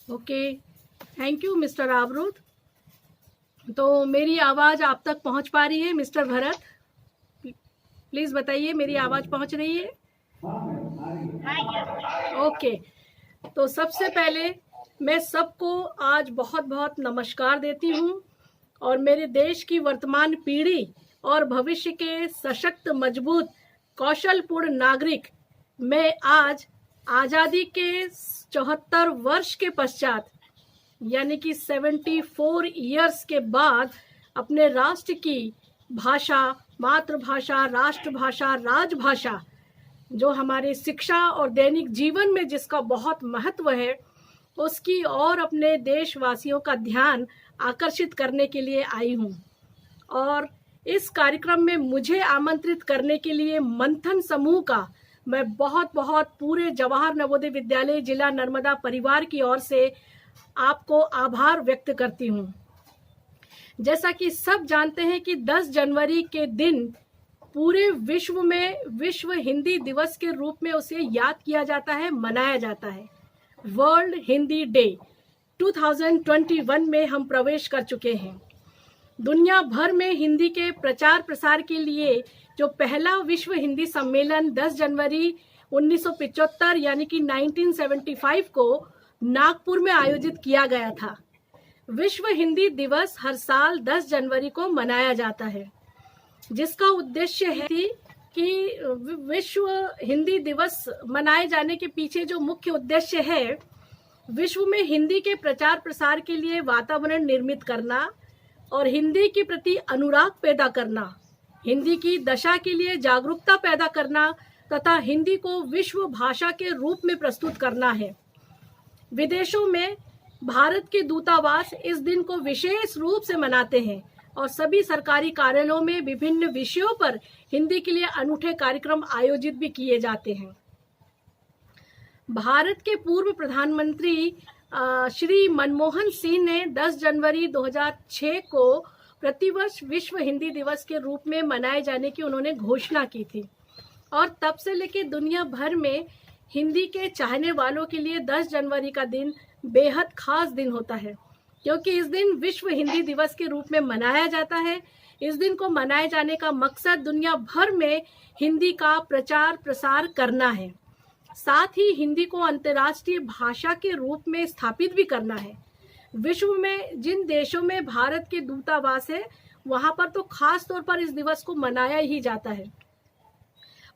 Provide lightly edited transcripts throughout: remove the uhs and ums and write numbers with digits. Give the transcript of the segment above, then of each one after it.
Okay, thank you mister आवरुद। तो मेरी आवाज़ आप तक पहुंच पा रही है मिस्टर भरत? प्लीज़ बताइए, मेरी आवाज़ पहुंच रही है? ओके, तो सबसे पहले मैं सबको आज बहुत बहुत नमस्कार देती हूँ और मेरे देश की वर्तमान पीढ़ी और भविष्य के सशक्त, मजबूत, कौशलपूर्ण नागरिक मैं आज आज़ादी के 74 वर्ष के पश्चात यानी कि 74 ईयर्स के बाद अपने राष्ट्र की भाषा, मातृभाषा, राष्ट्रभाषा, राजभाषा जो हमारे शिक्षा और दैनिक जीवन में जिसका बहुत महत्व है, उसकी और अपने देशवासियों का ध्यान आकर्षित करने के लिए आई हूँ। और इस कार्यक्रम में मुझे आमंत्रित करने के लिए मंथन समूह का मैं बहुत बहुत पूरे जवाहर नवोदय विद्यालय जिला नर्मदा परिवार की ओर से आपको आभार व्यक्त करती हूँ। जैसा कि सब जानते हैं कि 10 जनवरी के दिन पूरे विश्व में विश्व हिंदी दिवस के रूप में उसे याद किया जाता है, मनाया जाता है। वर्ल्ड हिंदी डे 2021 में हम प्रवेश कर चुके हैं। दुनिया भर में हिंदी के प्रचार प्रसार के लिए जो पहला विश्व हिंदी सम्मेलन 10 जनवरी 1975 यानी कि 1975 को नागपुर में आयोजित किया गया था। विश्व हिंदी दिवस हर साल 10 जनवरी को मनाया जाता है, जिसका उद्देश्य है कि विश्व हिंदी दिवस मनाए जाने के पीछे जो मुख्य उद्देश्य है, विश्व में हिंदी के प्रचार प्रसार के लिए वातावरण निर्मित करना और हिंदी के प्रति अनुराग पैदा करना, हिंदी की दशा के लिए जागरूकता पैदा करना तथा हिंदी को विश्व भाषा के रूप में प्रस्तुत करना है। विदेशों में भारत के दूतावास इस दिन को विशेष रूप से मनाते हैं और सभी सरकारी कार्यालयों में विभिन्न विषयों पर हिंदी के लिए अनूठे कार्यक्रम आयोजित भी किए जाते हैं। भारत के पूर्व प्रधानमंत्री श्री मनमोहन सिंह ने 10 जनवरी 2006 को प्रतिवर्ष विश्व हिंदी दिवस के रूप में मनाए जाने की उन्होंने घोषणा की थी और तब से लेकर दुनिया भर में हिंदी के चाहने वालों के लिए 10 जनवरी का दिन बेहद खास दिन होता है, क्योंकि इस दिन विश्व हिंदी दिवस के रूप में मनाया जाता है। इस दिन को मनाए जाने का मकसद दुनिया भर में हिंदी का प्रचार प्रसार करना है, साथ ही हिंदी को अंतर्राष्ट्रीय भाषा के रूप में स्थापित भी करना है। विश्व में जिन देशों में भारत के दूतावास है, वहां पर तो खास तौर पर इस दिवस को मनाया ही जाता है।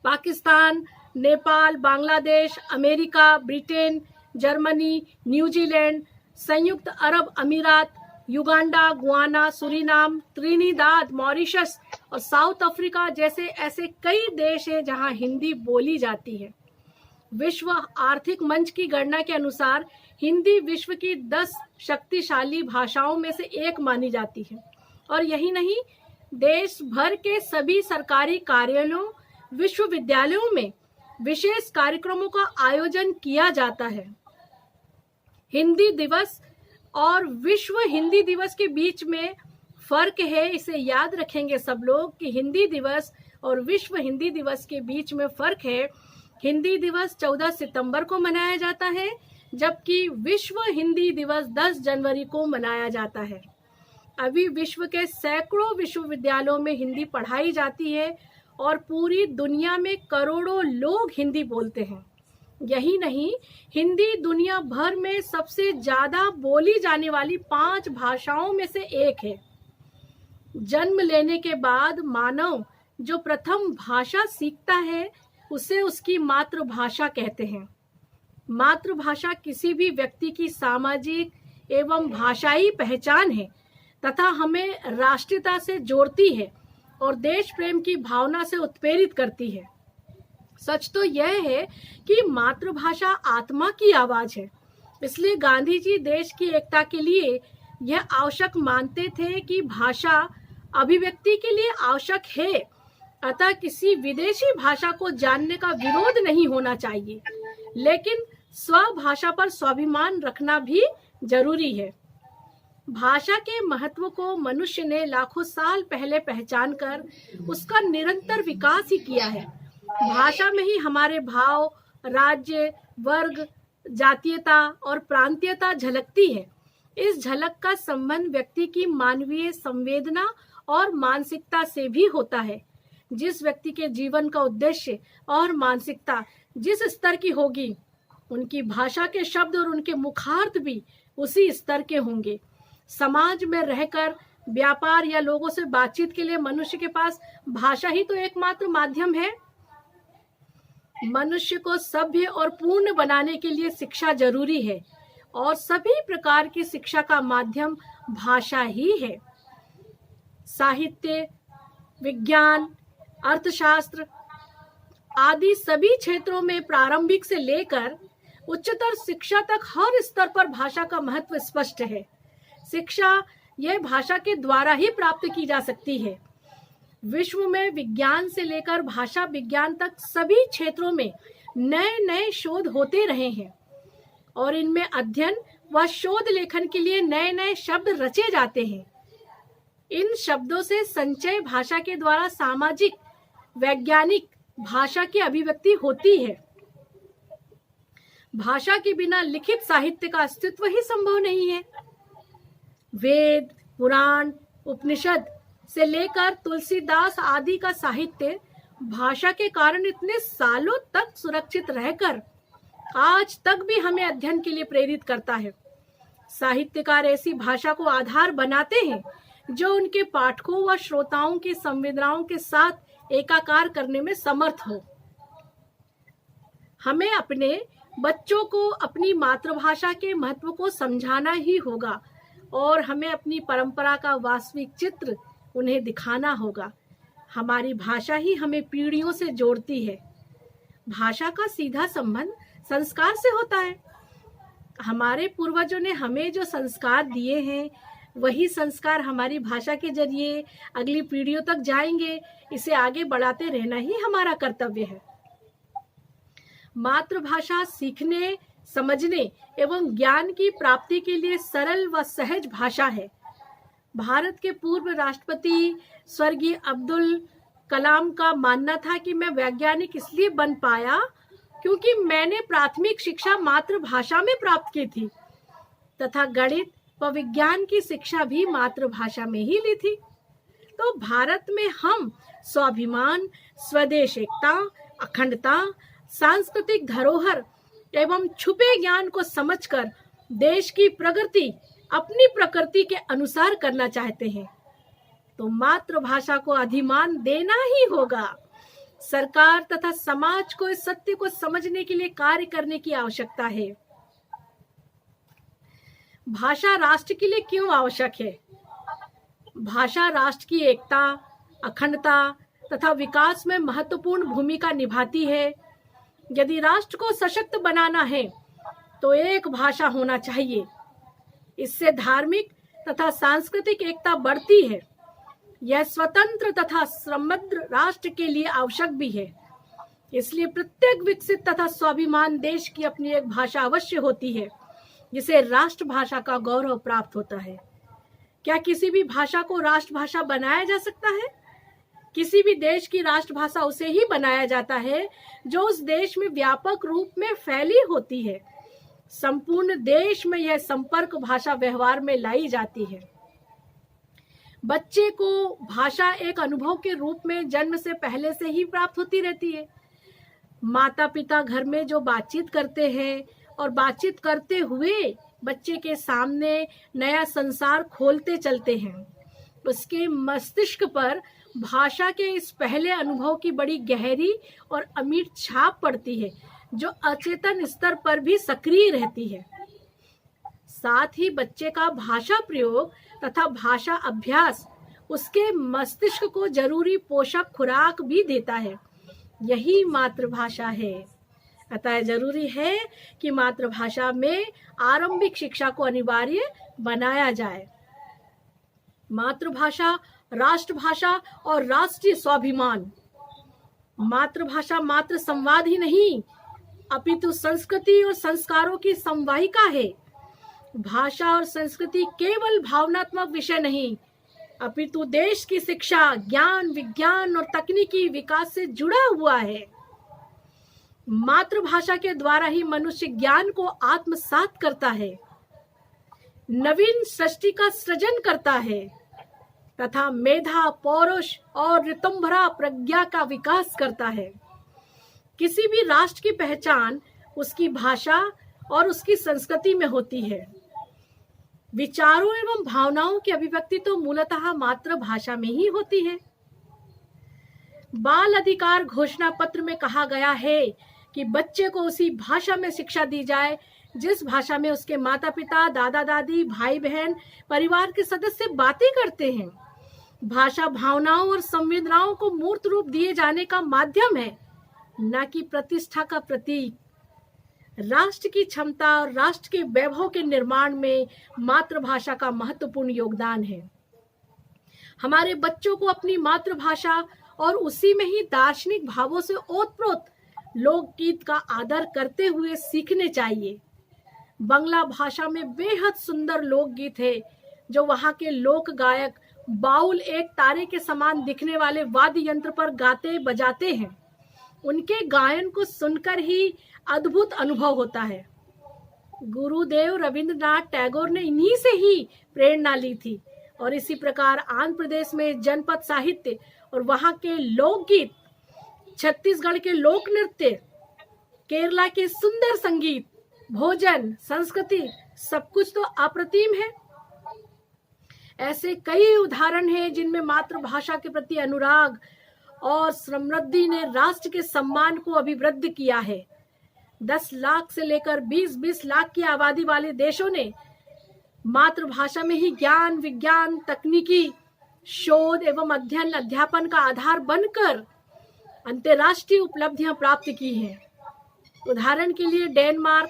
Pakistan, Nepal, Bangladesh, America, Britain, Germany, New Zealand, संयुक्त अरब अमीरात, Uganda, Guana, Suriname, Trinidad, Mauritius और साउथ अफ्रीका जैसे ऐसे कई देश हैं जहां हिंदी बोली जाती है। विश्व आर्थिक मंच की गणना के अनुसार हिंदी विश्व की 10 शक्तिशाली भाषाओं में से एक मानी जाती है और यही नहीं, देश भर के सभी सरकारी कार्यालयों, विश्वविद्यालयों में विशेष कार्यक्रमों का आयोजन किया जाता है। हिंदी दिवस और विश्व हिंदी दिवस के बीच में फर्क है, इसे याद रखेंगे सब लोग कि हिंदी दिवस और विश्व हिंदी दिवस के बीच में फर्क है। हिंदी दिवस 14 सितंबर को मनाया जाता है, जबकि विश्व हिंदी दिवस 10 जनवरी को मनाया जाता है। अभी विश्व के सैकड़ों विश्वविद्यालयों में हिंदी पढ़ाई जाती है और पूरी दुनिया में करोड़ों लोग हिंदी बोलते हैं। यही नहीं, हिंदी दुनिया भर में सबसे ज्यादा बोली जाने वाली 5 भाषाओं में से एक है। जन्म लेने के बाद मानव जो प्रथम भाषा सीखता है, उसे उसकी मातृभाषा कहते हैं। मातृभाषा किसी भी व्यक्ति की सामाजिक एवं भाषाई पहचान है तथा हमें राष्ट्रीयता से जोड़ती है और देश प्रेम की भावना से उत्प्रेरित करती है। सच तो यह है कि मातृभाषा आत्मा की आवाज है, इसलिए गांधी जी देश की एकता के लिए यह आवश्यक मानते थे कि भाषा अभिव्यक्ति के लिए आवश्यक है, अतः किसी विदेशी भाषा को जानने का विरोध नहीं होना चाहिए, लेकिन स्वभाषा पर स्वाभिमान रखना भी जरूरी है। भाषा के महत्व को मनुष्य ने लाखों साल पहले पहचान कर उसका निरंतर विकास ही किया है। भाषा में ही हमारे भाव, राज्य, वर्ग, जातीयता और प्रांतीयता झलकती है। इस झलक का संबंध व्यक्ति की मानवीय संवेदना और मानसिकता से भी होता है। जिस व्यक्ति के जीवन का उद्देश्य और मानसिकता जिस स्तर की होगी, उनकी भाषा के शब्द और उनके मुखार्थ भी उसी स्तर के होंगे। समाज में रहकर व्यापार या लोगों से बातचीत के लिए मनुष्य के पास भाषा ही तो एकमात्र माध्यम है। मनुष्य को सभ्य और पूर्ण बनाने के लिए शिक्षा जरूरी है और सभी प्रकार की शिक्षा का माध्यम भाषा ही है। साहित्य, विज्ञान, अर्थशास्त्र आदि सभी क्षेत्रों में प्रारंभिक से लेकर उच्चतर शिक्षा तक हर स्तर पर भाषा का महत्व स्पष्ट है। शिक्षा यह भाषा के द्वारा ही प्राप्त की जा सकती है। विश्व में विज्ञान से लेकर भाषा विज्ञान तक सभी क्षेत्रों में नए नए शोध होते रहे हैं और इनमें अध्ययन व शोध लेखन के लिए नए नए शब्द रचे जाते हैं। इन शब्दों से संचय भाषा के द्वारा सामाजिक वैज्ञानिक भाषा की अभिव्यक्ति होती है। भाषा के बिना लिखित साहित्य का अस्तित्व ही संभव नहीं है। वेद, पुराण, उपनिषद से लेकर तुलसीदास आदि का साहित्य भाषा के कारण इतने सालों तक सुरक्षित रहकर आज तक भी हमें अध्ययन के लिए प्रेरित करता है। साहित्यकार ऐसी भाषा को आधार बनाते हैं जो उनके पाठकों व श्रोताओं की संवेदनाओं के साथ एकाकार करने में समर्थ हो। हमें अपने बच्चों को अपनी मातृभाषा के महत्व को समझाना ही होगा और हमें अपनी परंपरा का वास्तविक चित्र उन्हें दिखाना होगा। हमारी भाषा ही हमें पीढ़ियों से जोड़ती है। भाषा का सीधा संबंध संस्कार से होता है। हमारे पूर्वजों ने हमें जो संस्कार दिए हैं वही संस्कार हमारी भाषा के जरिए अगली पीढ़ियों तक जाएंगे। इसे आगे बढ़ाते रहना ही हमारा कर्तव्य है। मातृभाषा सीखने, समझने एवं ज्ञान की प्राप्ति के लिए सरल व सहज भाषा है। भारत के पूर्व राष्ट्रपति स्वर्गीय अब्दुल कलाम का मानना था कि मैं वैज्ञानिक इसलिए बन पाया क्योंकि मैंने प्राथमिक शिक्षा मातृभाषा में प्राप्त की थी तथा गणित व विज्ञान की शिक्षा भी मातृभाषा में ही ली थी। तो भारत में हम स्वाभिमान, स्वदेश एकता, अखंडता, सांस्कृतिक धरोहर एवं छुपे ज्ञान को समझकर देश की प्रगति अपनी प्रकृति के अनुसार करना चाहते हैं तो मातृभाषा को अधिमान देना ही होगा। सरकार तथा समाज को इस सत्य को समझने के लिए कार्य करने की आवश्यकता है। भाषा राष्ट्र के लिए क्यों आवश्यक है? भाषा राष्ट्र की एकता, अखंडता तथा विकास में महत्वपूर्ण भूमिका निभाती है। यदि राष्ट्र को सशक्त बनाना है तो एक भाषा होना चाहिए। इससे धार्मिक तथा सांस्कृतिक एकता बढ़ती है। यह स्वतंत्र तथा समृद्ध राष्ट्र के लिए आवश्यक भी है। इसलिए प्रत्येक विकसित तथा स्वाभिमान देश की अपनी एक भाषा अवश्य होती है जिसे राष्ट्रभाषा का गौरव प्राप्त होता है। क्या किसी भी भाषा को राष्ट्रभाषा बनाया जा सकता है? किसी भी देश की राष्ट्रभाषा उसे ही बनाया जाता है जो उस देश में व्यापक रूप में फैली होती है। संपूर्ण देश में यह संपर्क भाषा व्यवहार में लाई जाती है। बच्चे को भाषा एक अनुभव के रूप में जन्म से पहले से ही प्राप्त होती रहती है। माता पिता घर में जो बातचीत करते हैं और बातचीत करते हुए बच्चे के सामने नया संसार खोलते चलते हैं, उसके मस्तिष्क पर भाषा के इस पहले अनुभव की बड़ी गहरी और अमिट छाप पड़ती है जो अचेतन स्तर पर भी सक्रिय रहती है। साथ ही बच्चे का भाषा प्रयोग तथा भाषा अभ्यास उसके मस्तिष्क को जरूरी पोषक खुराक भी देता है। यही मातृभाषा है। अतः जरूरी है कि मातृभाषा में आरंभिक शिक्षा को अनिवार्य बनाया जाए। मातृभाषा, राष्ट्रभाषा और राष्ट्रीय स्वाभिमान। मातृभाषा मात्र संवाद ही नहीं अपितु संस्कृति और संस्कारों की संवाहिका है। भाषा और संस्कृति केवल भावनात्मक विषय नहीं अपितु देश की शिक्षा, ज्ञान, विज्ञान और तकनीकी विकास से जुड़ा हुआ है। मातृभाषा के द्वारा ही मनुष्य ज्ञान को आत्मसात करता है, नवीन सृष्टि का सृजन करता है तथा मेधा, पौरुष और ऋतुंभरा प्रज्ञा का विकास करता है। किसी भी राष्ट्र की पहचान उसकी भाषा और उसकी संस्कृति में होती है। विचारों एवं भावनाओं की अभिव्यक्ति तो मूलतः मातृभाषा में ही होती है। बाल अधिकार घोषणा पत्र में कहा गया है कि बच्चे को उसी भाषा में शिक्षा दी जाए जिस भाषा में उसके माता पिता, दादा दादी, भाई बहन, परिवार के सदस्य बातें करते हैं। भाषा भावनाओं और संवेदनाओं को मूर्त रूप दिए जाने का माध्यम है, न कि प्रतिष्ठा का प्रतीक। राष्ट्र की क्षमता और राष्ट्र के वैभव के निर्माण में मातृभाषा का महत्वपूर्ण योगदान है। हमारे बच्चों को अपनी मातृभाषा और उसी में ही दार्शनिक भावों से ओतप्रोत लोकगीत का आदर करते हुए सीखने चाहिए। बंगला भाषा में बेहद सुंदर लोकगीत है जो वहाँ के लोक गायक बाउल एक तारे के समान दिखने वाले वाद्य यंत्र पर गाते बजाते हैं। उनके गायन को सुनकर ही अद्भुत अनुभव होता है। गुरुदेव रविंद्रनाथ टैगोर ने इन्हीं से ही प्रेरणा ली थी और इसी प्रकार आंध्र प्रदेश में जनपद साहित्य और वहाँ के लोकगीत, छत्तीसगढ़ के लोक नृत्य, केरला के सुंदर संगीत, भोजन, संस्कृति, सब कुछ तो अप्रतिम है। ऐसे कई उदाहरण हैं जिनमें मातृभाषा के प्रति अनुराग और समृद्धि ने राष्ट्र के सम्मान को अभिवृद्ध किया है। 10 लाख से लेकर 20-20 लाख की आबादी वाले देशों ने मातृभाषा में ही ज्ञान, विज्ञान, तकनीकी शोध एवं अध्ययन अध्यापन का आधार बनकर अंतर्राष्ट्रीय उपलब्धियां प्राप्त की हैं। उदाहरण के लिए डेनमार्क,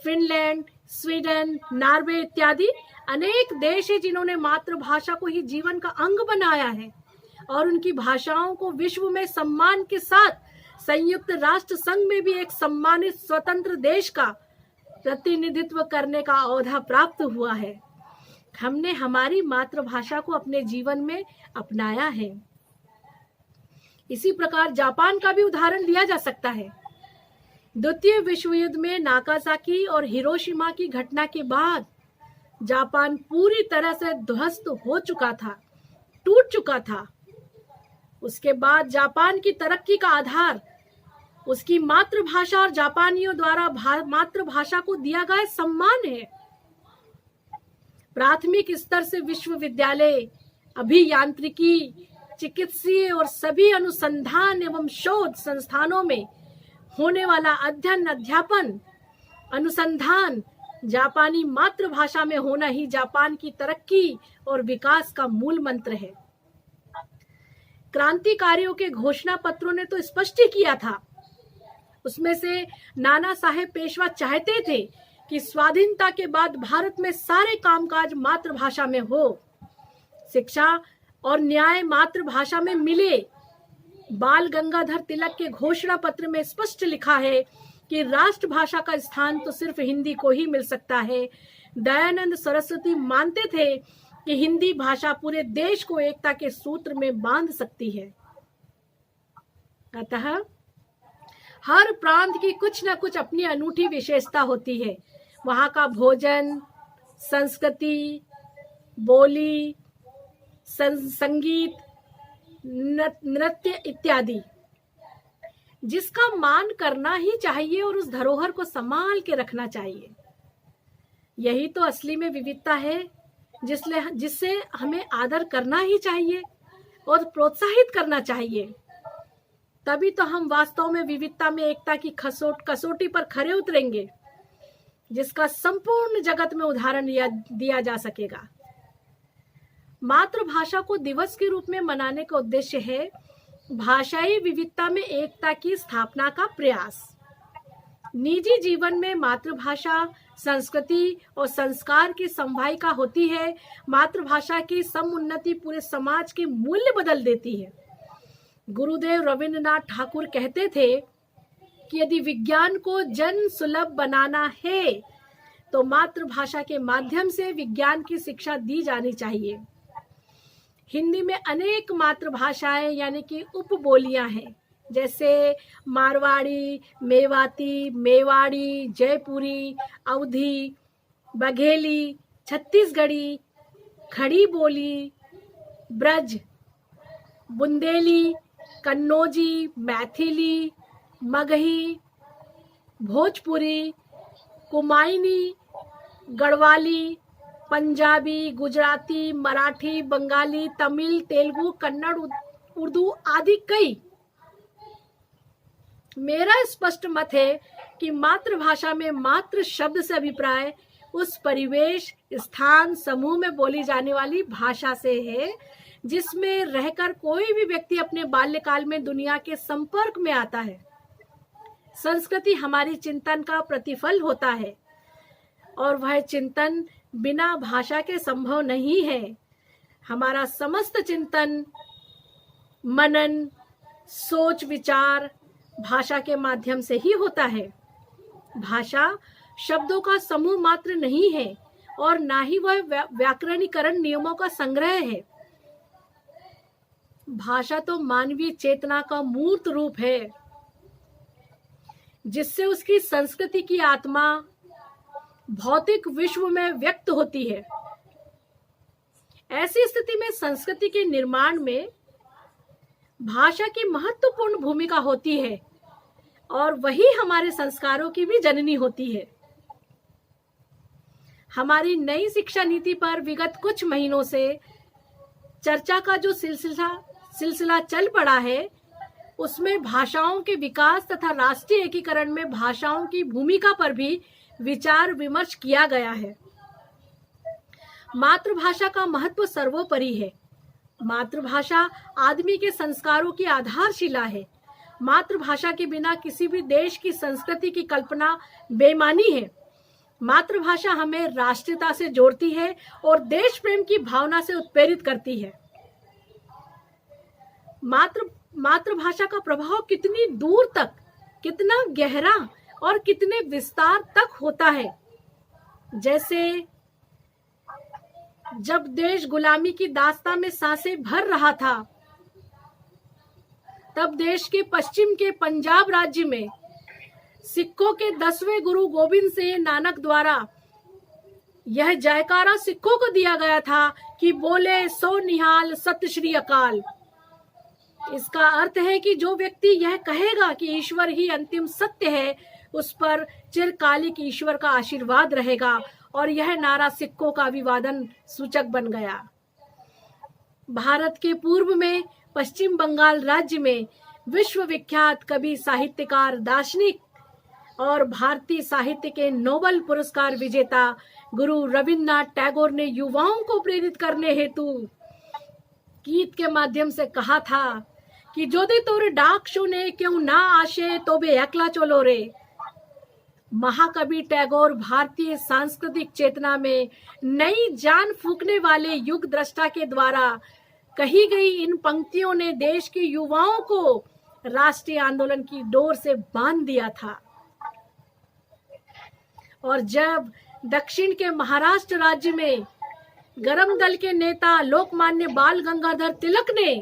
फिनलैंड, स्वीडन, नॉर्वे इत्यादि अनेक देश हैं जिन्होंने मातृभाषा को ही जीवन का अंग बनाया है और उनकी भाषाओं को विश्व में सम्मान के साथ संयुक्त राष्ट्र संघ में भी एक सम्मानित स्वतंत्र देश का प्रतिनिधित्व करने का ओहदा प्राप्त हुआ है। हमने हमारी मातृभाषा को अपने जीवन में अपनाया है। इसी प्रकार जापान का भी उदाहरण लिया जा सकता है। द्वितीय विश्व युद्ध में नागासाकी और हिरोशिमा की घटना के बाद जापान पूरी तरह से ध्वस्त हो चुका था, टूट चुका था। उसके बाद जापान की तरक्की का आधार उसकी मातृभाषा और जापानियों द्वारा मातृभाषा को दिया गया सम्मान है। प्राथमिक स्तर से विश्वविद्यालय, अभियांत्रिकी, चिकित्सीय और सभी अनुसंधान एवं शोध संस्थानों में होने वाला अध्ययन, अध्यापन, अनुसंधान जापानी मातृभाषा में होना ही जापान की तरक्की और विकास का मूल मंत्र है। क्रांतिकारियों के घोषणा पत्रों ने तो स्पष्ट ही किया था। उसमें से नाना साहेब पेशवा चाहते थे कि स्वाधीनता के बाद भारत में सारे कामकाज मातृभाषा में हो, शिक्षा और न्याय मातृभाषा में मिले। बाल गंगाधर तिलक के घोषणा पत्र में स्पष्ट लिखा है कि राष्ट्रभाषा का स्थान तो सिर्फ हिंदी को ही मिल सकता है। दयानंद सरस्वती मानते थे कि हिंदी भाषा पूरे देश को एकता के सूत्र में बांध सकती है। अतः हर प्रांत की कुछ न कुछ अपनी अनूठी विशेषता होती है। वहाँ का भोजन, संस्कृति, बोली, संगीत, नृत्य इत्यादि, जिसका मान करना ही चाहिए और उस धरोहर को संभाल के रखना चाहिए। यही तो असली में विविधता है जिससे हमें आदर करना ही चाहिए और प्रोत्साहित करना चाहिए। तभी तो हम वास्तव में विविधता में एकता की कसौटी पर खरे उतरेंगे, जिसका संपूर्ण जगत में उदाहरण दिया जा सकेगा। मातृभाषा को दिवस के रूप में मनाने का उद्देश्य है भाषाई विविधता में एकता की स्थापना का प्रयास। निजी जीवन में मातृभाषा संस्कृति और संस्कार की संवाहिका होती है। मातृभाषा की समुन्नति पूरे समाज के मूल्य बदल देती है। गुरुदेव रविंद्रनाथ ठाकुर कहते थे कि यदि विज्ञान को जन सुलभ बनाना है तो मातृभाषा के माध्यम से विज्ञान की शिक्षा दी जानी चाहिए। हिंदी में अनेक मातृभाषाएं यानी कि उपबोलियां हैं। जैसे मारवाड़ी, मेवाती, मेवाड़ी, जयपुरी, अवधी, बघेली, छत्तीसगढ़ी, खड़ी बोली, ब्रज, बुंदेली, कन्नौजी, मैथिली, मगही, भोजपुरी, कुमाऊनी, गढ़वाली, पंजाबी, गुजराती, मराठी, बंगाली, तमिल, तेलुगु, कन्नड़, उर्दू आदि कई। मेरा स्पष्ट मत है कि मातृभाषा में मातृ शब्द से अभिप्राय उस परिवेश, स्थान, समूह में बोली जाने वाली भाषा से है जिसमें रहकर कोई भी व्यक्ति अपने बाल्यकाल में दुनिया के संपर्क में आता है। संस्कृति हमारी चिंतन का प्रतिफल होता है और वह चिंतन बिना भाषा के संभव नहीं है। हमारा समस्त चिंतन, मनन, सोच विचार भाषा के माध्यम से ही होता है। भाषा शब्दों का समूह मात्र नहीं है और ना ही वह व्याकरणीकरण नियमों का संग्रह है। भाषा तो मानवीय चेतना का मूर्त रूप है जिससे उसकी संस्कृति की आत्मा भौतिक विश्व में व्यक्त होती है। ऐसी स्थिति में संस्कृति के निर्माण में भाषा की महत्वपूर्ण भूमिका होती है और वही हमारे संस्कारों की भी जननी होती है। हमारी नई शिक्षा नीति पर विगत कुछ महीनों से चर्चा का जो सिलसिला चल पड़ा है, उसमें भाषाओं के विकास तथा राष्ट्रीय एकीकरण में भाषाओं की भूमिका पर भी विचार विमर्श किया गया है। मातृभाषा का महत्व सर्वोपरि है। मातृभाषा आदमी के संस्कारों की आधारशिला है। मातृभाषा के बिना किसी भी देश की संस्कृति की कल्पना बेमानी है। मातृभाषा हमें राष्ट्रीयता से जोड़ती है और देश प्रेम की भावना से उत्प्रेरित करती है। मातृभाषा का प्रभाव कितनी दूर तक, कितना गहरा और कितने विस्तार तक होता है। जैसे जब देश गुलामी की दास्तां में सांसें भर रहा था, तब देश के पश्चिम के पंजाब राज्य में सिखों के 10वें गुरु गोविंद सिंह नानक द्वारा यह जयकारा सिखों को दिया गया था कि बोले सो निहाल, सत श्री अकाल। इसका अर्थ है कि जो व्यक्ति यह कहेगा कि ईश्वर ही अंतिम सत्य है, उस पर चिरकालिक ईश्वर का आशीर्वाद रहेगा और यह नारा सिखों का अभिवादन सूचक बन गया। भारत के पूर्व में पश्चिम बंगाल राज्य में विश्व विख्यात कवि, साहित्यकार, दार्शनिक और भारतीय साहित्य के नोबेल पुरस्कार विजेता गुरु रविन्द्रनाथ टैगोर ने युवाओं को प्रेरित करने हेतु गीत के माध्यम से कहा था कि जोदे तोरे डाक शुने क्यों ना आशे तो बे एकला चलो रे। महाकवि टैगोर भारतीय सांस्कृतिक चेतना में नई जान फूंकने वाले युग दृष्टा के द्वारा कही गई इन पंक्तियों ने देश के युवाओं को राष्ट्रीय आंदोलन की डोर से बांध दिया था। और जब दक्षिण के महाराष्ट्र राज्य में गरम दल के नेता लोकमान्य बाल गंगाधर तिलक ने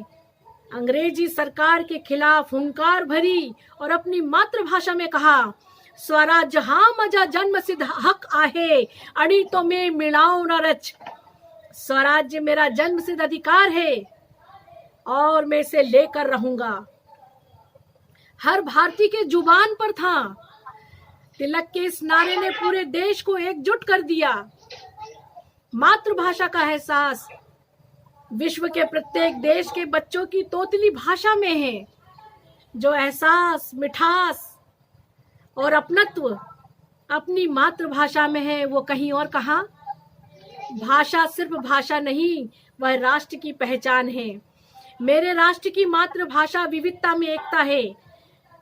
अंग्रेजी सरकार के खिलाफ हुंकार भरी और अपनी मातृभाषा में कहा, स्वराज हाँ मजा जन्म सिद्ध हक आहे, अड़ी तो मैं मिलाओ न रच। स्वराज्य मेरा जन्म सिद्ध अधिकार है और मैं इसे लेकर रहूंगा। हर भारतीय के जुबान पर था। तिलक के इस नारे ने पूरे देश को एकजुट कर दिया। मातृभाषा का एहसास विश्व के प्रत्येक देश के बच्चों की तोतली भाषा में है। जो एहसास, मिठास और अपनत्व अपनी मातृभाषा में है, वो कहीं और कहाँ। भाषा सिर्फ भाषा नहीं, वह राष्ट्र की पहचान है। मेरे राष्ट्र की मातृभाषा विविधता में एकता है।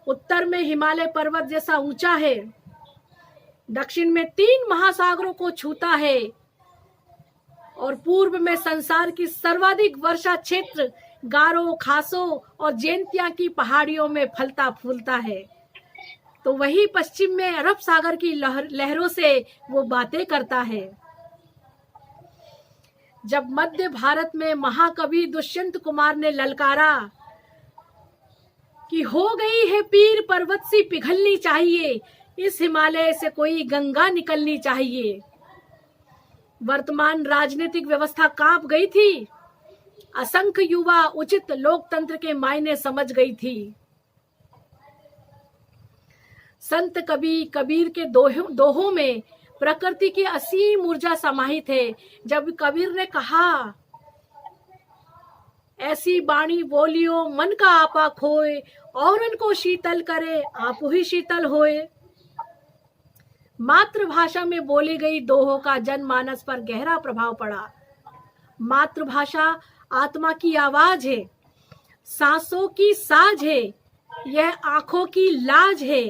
उत्तर में हिमालय पर्वत जैसा ऊंचा है, दक्षिण में 3 महासागरों को छूता है और पूर्व में संसार की सर्वाधिक वर्षा क्षेत्र गारो, खासो और जैंतिया की पहाड़ियों में फलता फूलता है। तो वही पश्चिम में अरब सागर की लहरों से वो बातें करता है। जब मध्य भारत में महाकवि दुष्यंत कुमार ने ललकारा कि हो गई है पीर पर्वत सी पिघलनी चाहिए, इस हिमालय से कोई गंगा निकलनी चाहिए। वर्तमान राजनीतिक व्यवस्था कांप गई थी, असंख्य युवा उचित लोकतंत्र के मायने समझ गई थी। संत कबीर के दोहों में प्रकृति की असीम ऊर्जा समाहित है। जब कबीर ने कहा, ऐसी बाणी बोलियो मन का आपा खोए, औरन को शीतल करे आप ही शीतल होए। मातृभाषा में बोली गई दोहों का जनमानस पर गहरा प्रभाव पड़ा। मातृभाषा आत्मा की आवाज है, सांसों की साज है, यह आंखों की लाज है।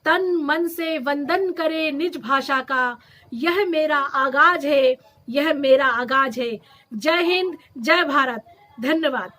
तन मन से वंदन करे निज भाषा का, यह मेरा आगाज है, यह मेरा आगाज है। जय हिंद, जय भारत। धन्यवाद।